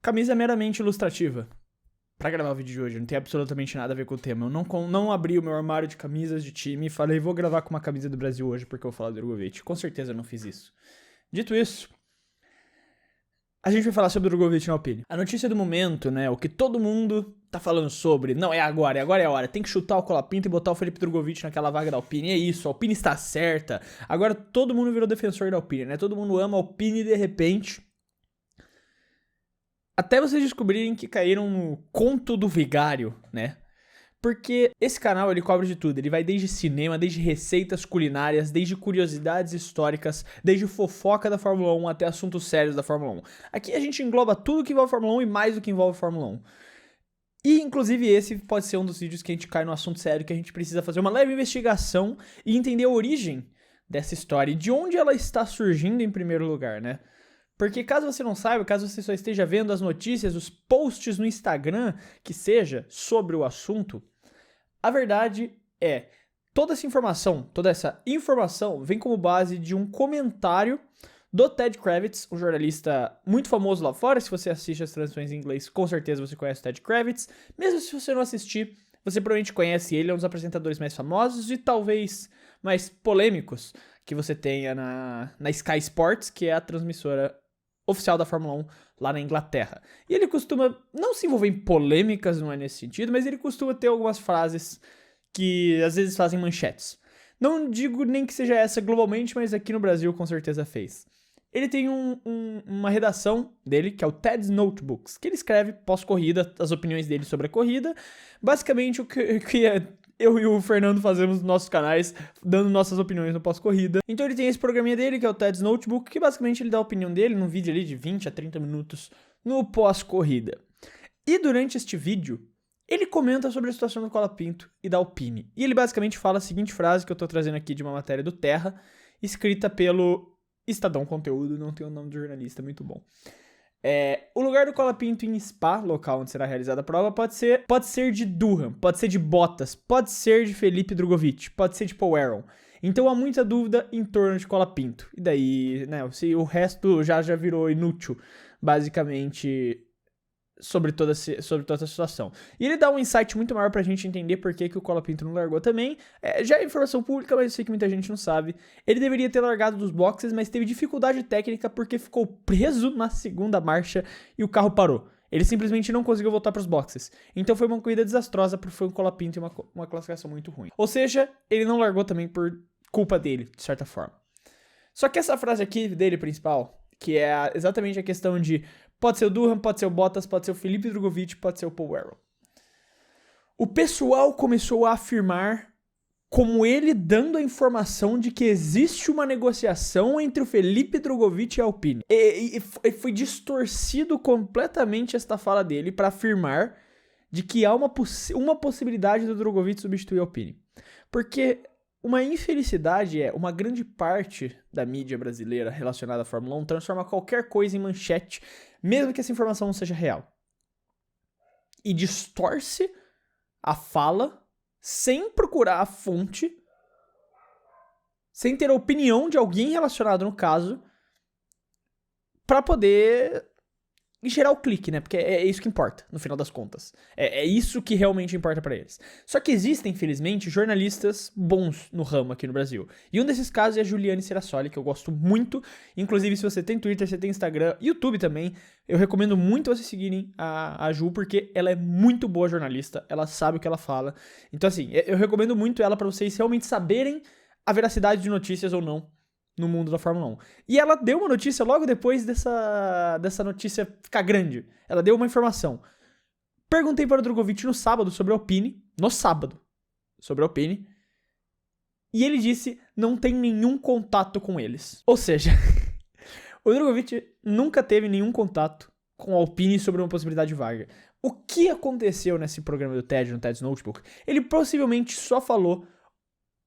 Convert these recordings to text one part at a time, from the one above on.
camisa meramente ilustrativa. Pra gravar o vídeo de hoje, não tem absolutamente nada a ver com o tema. Eu não abri o meu armário de camisas de time e falei, vou gravar com uma camisa do Brasil hoje porque eu vou falar do Drogovic. Com certeza eu não fiz isso. Dito isso, a gente vai falar sobre o Drogovic na Alpine. A notícia do momento, né, o que todo mundo tá falando sobre, não, agora é a hora, tem que chutar o Colapinto e botar o Felipe Drogovic naquela vaga da Alpine, é isso, a Alpine está certa. Agora todo mundo virou defensor da Alpine, né, todo mundo ama a Alpine e de repente... Até vocês descobrirem que caíram no conto do vigário, né? Porque esse canal, ele cobre de tudo. Ele vai desde cinema, desde receitas culinárias, desde curiosidades históricas, desde fofoca da Fórmula 1 até assuntos sérios da Fórmula 1. Aqui a gente engloba tudo que envolve a Fórmula 1 e mais do que envolve a Fórmula 1. E, inclusive, esse pode ser um dos vídeos que a gente cai no assunto sério, que a gente precisa fazer uma leve investigação e entender a origem dessa história e de onde ela está surgindo em primeiro lugar, né? Porque caso você não saiba, caso você só esteja vendo as notícias, os posts no Instagram, que seja sobre o assunto, a verdade é, toda essa informação vem como base de um comentário do Ted Kravitz, um jornalista muito famoso lá fora. Se você assiste as transmissões em inglês, com certeza você conhece o Ted Kravitz. Mesmo se você não assistir, você provavelmente conhece ele, é um dos apresentadores mais famosos e talvez mais polêmicos que você tenha na Sky Sports, que é a transmissora oficial da Fórmula 1 lá na Inglaterra. E ele costuma não se envolver em polêmicas, não é nesse sentido, mas ele costuma ter algumas frases que às vezes fazem manchetes. Não digo nem que seja essa globalmente, mas aqui no Brasil com certeza fez. Ele tem uma redação dele, que é o Ted's Notebooks, que ele escreve pós-corrida, as opiniões dele sobre a corrida. Basicamente o que eu e o Fernando fazemos nos nossos canais, dando nossas opiniões no pós-corrida. Então ele tem esse programinha dele, que é o Ted's Notebook, que basicamente ele dá a opinião dele num vídeo ali de 20 a 30 minutos no pós-corrida. E durante este vídeo, ele comenta sobre a situação do Colapinto e da Alpine. E ele basicamente fala a seguinte frase, que eu tô trazendo aqui de uma matéria do Terra, escrita pelo Estadão Conteúdo, não tem o nome do jornalista, muito bom. O lugar do Colapinto em Spa, local onde será realizada a prova, pode ser de Durham, pode ser de Bottas, pode ser de Felipe Drogovic, pode ser de Paul Aron. Então há muita dúvida em torno de Colapinto. E daí, né, o resto já virou inútil, basicamente, sobre toda essa situação. E ele dá um insight muito maior pra gente entender por que o Colapinto não largou também. Já é informação pública, mas eu sei que muita gente não sabe. Ele deveria ter largado dos boxes, mas teve dificuldade técnica porque ficou preso na segunda marcha e o carro parou. Ele simplesmente não conseguiu voltar pros boxes. Então foi uma corrida desastrosa, porque foi um Colapinto e uma classificação muito ruim. Ou seja, ele não largou também por culpa dele, de certa forma. Só que essa frase aqui dele principal, que é exatamente a questão de pode ser o Durham, pode ser o Bottas, pode ser o Felipe Drogovic, pode ser o Paul Aron. O pessoal começou a afirmar como ele dando a informação de que existe uma negociação entre o Felipe Drogovic e a Alpine. E foi distorcido completamente esta fala dele para afirmar de que há uma possibilidade do Drogovic substituir a Alpine. Porque uma infelicidade uma grande parte da mídia brasileira relacionada à Fórmula 1 transforma qualquer coisa em manchete, mesmo que essa informação não seja real. E distorce a fala sem procurar a fonte, sem ter a opinião de alguém relacionado no caso, para poder gerar o clique, né? Porque é isso que importa, no final das contas. É isso que realmente importa pra eles. Só que existem, infelizmente, jornalistas bons no ramo aqui no Brasil. E um desses casos é a Juliane Serassoli, que eu gosto muito. Inclusive, se você tem Twitter, você tem Instagram, YouTube também, eu recomendo muito vocês seguirem a Ju, porque ela é muito boa jornalista, ela sabe o que ela fala. Então, assim, eu recomendo muito ela pra vocês realmente saberem a veracidade de notícias ou não no mundo da Fórmula 1. E ela deu uma notícia logo depois dessa notícia ficar grande. Ela deu uma informação. Perguntei para o Drogovic no sábado sobre a Alpine. No sábado. Sobre a Alpine. E ele disse não tem nenhum contato com eles. Ou seja, o Drogovic nunca teve nenhum contato com a Alpine sobre uma possibilidade de vaga. O que aconteceu nesse programa do Ted, no Ted's Notebook? Ele possivelmente só falou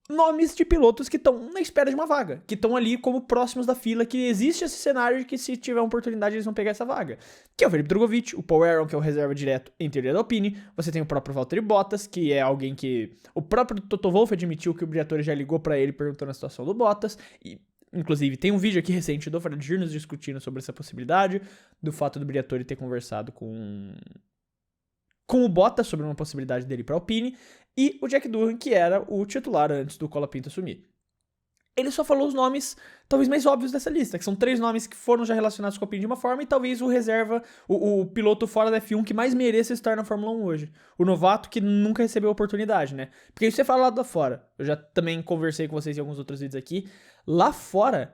nomes de pilotos que estão na espera de uma vaga, que estão ali como próximos da fila, que existe esse cenário de que se tiver uma oportunidade eles vão pegar essa vaga. Que é o Felipe Drogovic, o Paul Aron, que é o reserva direto em teoria da Alpine, você tem o próprio Valtteri Bottas, que é alguém que o próprio Toto Wolff admitiu que o Briatore já ligou pra ele perguntando a situação do Bottas, e Inclusive, tem um vídeo aqui recente do Fred Girnos discutindo sobre essa possibilidade, do fato do Briatore ter conversado com o Bottas sobre uma possibilidade dele para Alpine, e o Jack Doohan, que era o titular antes do Colapinto assumir. Ele só falou os nomes talvez mais óbvios dessa lista, que são 3 nomes que foram já relacionados com a Alpine de uma forma, e talvez o reserva, o piloto fora da F1 que mais mereça estar na Fórmula 1 hoje. O novato que nunca recebeu oportunidade, né? Porque isso você fala lá fora. Eu já também conversei com vocês em alguns outros vídeos aqui. Lá fora,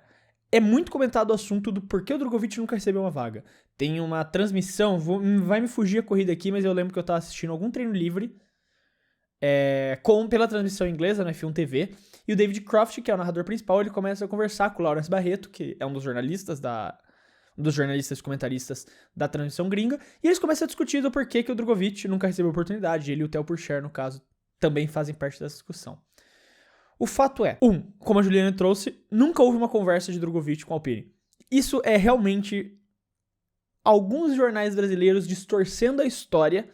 é muito comentado o assunto do porquê o Drogovic nunca recebeu uma vaga. Tem uma transmissão, vai me fugir a corrida aqui, mas eu lembro que eu tava assistindo algum treino livre, pela transmissão inglesa na F1 TV, e o David Croft, que é o narrador principal, ele começa a conversar com o Lawrence Barreto, que é um dos jornalistas e comentaristas da transmissão gringa, e eles começam a discutir do porquê que o Drogovic nunca recebeu oportunidade. Ele e o Theo Pourchaire, no caso, também fazem parte dessa discussão. O fato é, como a Juliana trouxe, nunca houve uma conversa de Drogovic com a Alpine. Isso é realmente alguns jornais brasileiros distorcendo a história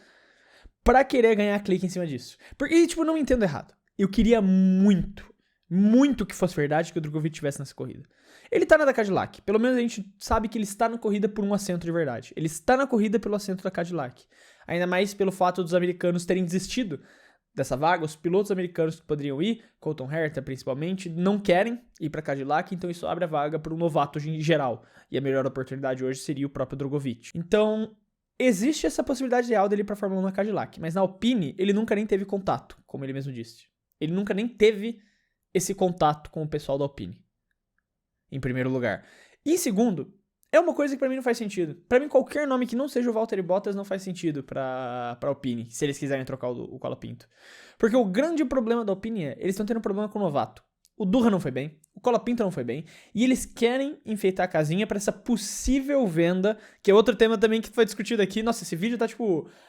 pra querer ganhar clique em cima disso. Porque, não me entendo errado. Eu queria muito que fosse verdade que o Drogovic estivesse nessa corrida. Ele tá na da Cadillac. Pelo menos a gente sabe que ele está na corrida por um assento de verdade. Ele está na corrida pelo assento da Cadillac. Ainda mais pelo fato dos americanos terem desistido dessa vaga. Os pilotos americanos que poderiam ir, Colton Herta principalmente, não querem ir pra Cadillac, então isso abre a vaga para um novato em geral. E a melhor oportunidade hoje seria o próprio Drogovic. Então, existe essa possibilidade real dele ir pra Fórmula 1 na Cadillac, mas na Alpine ele nunca nem teve contato, como ele mesmo disse. Ele nunca nem teve esse contato com o pessoal da Alpine, em primeiro lugar. E em segundo, é uma coisa que pra mim não faz sentido. Pra mim, qualquer nome que não seja o Valtteri Bottas não faz sentido pra Alpine, se eles quiserem trocar o Colapinto. Porque o grande problema da Alpine eles estão tendo problema com o novato. O Doohan não foi bem, o Colapinto não foi bem, e eles querem enfeitar a casinha pra essa possível venda, que é outro tema também que foi discutido aqui. Nossa, esse vídeo tá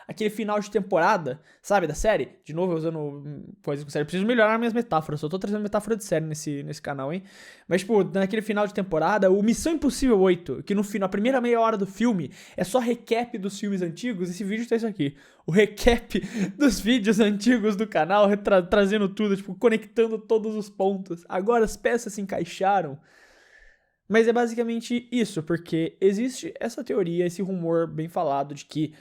aquele final de temporada, sabe, da série? De novo, eu usando coisas com série. Eu preciso melhorar minhas metáforas, só tô trazendo metáfora de série nesse canal, hein? Mas, naquele final de temporada, o Missão Impossível 8, que no final, a primeira meia hora do filme, é só recap dos filmes antigos, esse vídeo tá isso aqui. O recap dos vídeos antigos do canal, trazendo tudo, conectando todos os pontos. Agora as peças se encaixaram. Mas é basicamente isso, porque existe essa teoria, esse rumor bem falado de que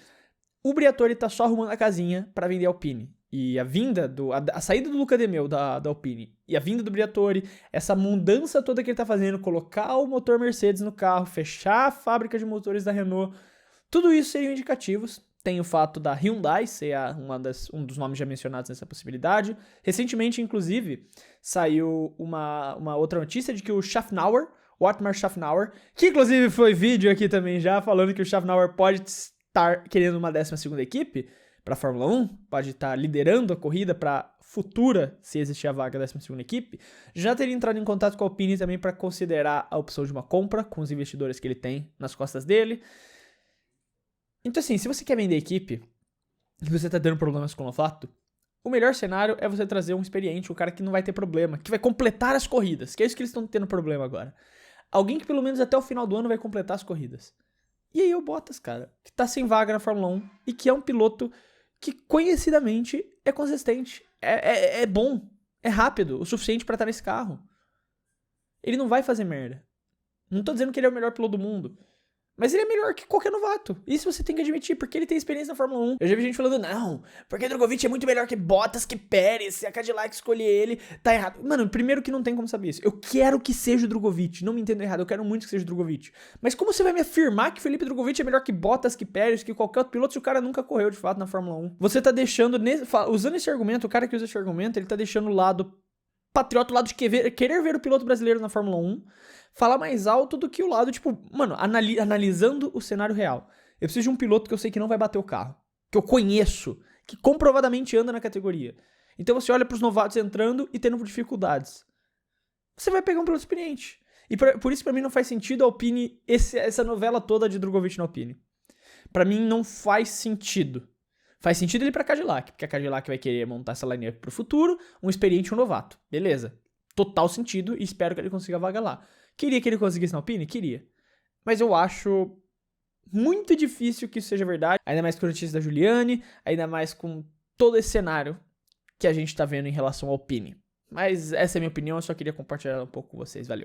o Briatore tá só arrumando a casinha pra vender a Alpine. E a saída do Luca De Meo da Alpine e a vinda do Briatore, essa mudança toda que ele tá fazendo, colocar o motor Mercedes no carro, fechar a fábrica de motores da Renault, tudo isso seriam indicativos. Tem o fato da Hyundai ser um dos nomes já mencionados nessa possibilidade. Recentemente, inclusive, saiu uma outra notícia de que o Schaffnauer, o Otmar Schaffnauer, que inclusive foi vídeo aqui também já, falando que o Schaffnauer pode estar querendo uma 12ª equipe para a Fórmula 1, pode estar liderando a corrida para futura, se existir a vaga da 12ª equipe, já teria entrado em contato com a Alpine também para considerar a opção de uma compra com os investidores que ele tem nas costas dele. Então, assim, se você quer vender a equipe e você tá dando problemas com o novato, o melhor cenário é você trazer um experiente, um cara que não vai ter problema, que vai completar as corridas, que é isso que eles estão tendo problema agora. Alguém que pelo menos até o final do ano vai completar as corridas. E aí o Bottas, cara, que tá sem vaga na Fórmula 1 e que é um piloto que conhecidamente é consistente, é bom, é rápido, o suficiente pra estar nesse carro. Ele não vai fazer merda. Não tô dizendo que ele é o melhor piloto do mundo. Mas ele é melhor que qualquer novato. Isso você tem que admitir, porque ele tem experiência na Fórmula 1. Eu já vi gente falando, não, porque Drogovic é muito melhor que Bottas, que Pérez, se a Cadillac escolher ele, tá errado. Mano, primeiro que não tem como saber isso. Eu quero que seja o Drogovic, não me entendo errado, eu quero muito que seja o Drogovic. Mas como você vai me afirmar que Felipe Drogovic é melhor que Bottas, que Pérez, que qualquer outro piloto, se o cara nunca correu de fato na Fórmula 1? Você tá deixando, usando esse argumento, o cara que usa esse argumento, ele tá deixando o lado patriota, o lado de querer ver o piloto brasileiro na Fórmula 1, falar mais alto do que o lado, analisando o cenário real. Eu preciso de um piloto que eu sei que não vai bater o carro, que eu conheço, que comprovadamente anda na categoria. Então você olha pros novatos entrando e tendo dificuldades. Você vai pegar um piloto experiente. E por isso pra mim não faz sentido a Alpine, essa novela toda de Drogovic na Alpine. Pra mim não faz sentido. Faz sentido ele ir pra Cadillac, porque a Cadillac vai querer montar essa lineup pro futuro, um experiente e um novato. Beleza. Total sentido e espero que ele consiga a vaga lá. Queria que ele conseguisse na Alpine? Queria. Mas eu acho muito difícil que isso seja verdade. Ainda mais com a notícia da Juliane, ainda mais com todo esse cenário que a gente tá vendo em relação ao Alpine. Mas essa é a minha opinião, eu só queria compartilhar um pouco com vocês. Valeu.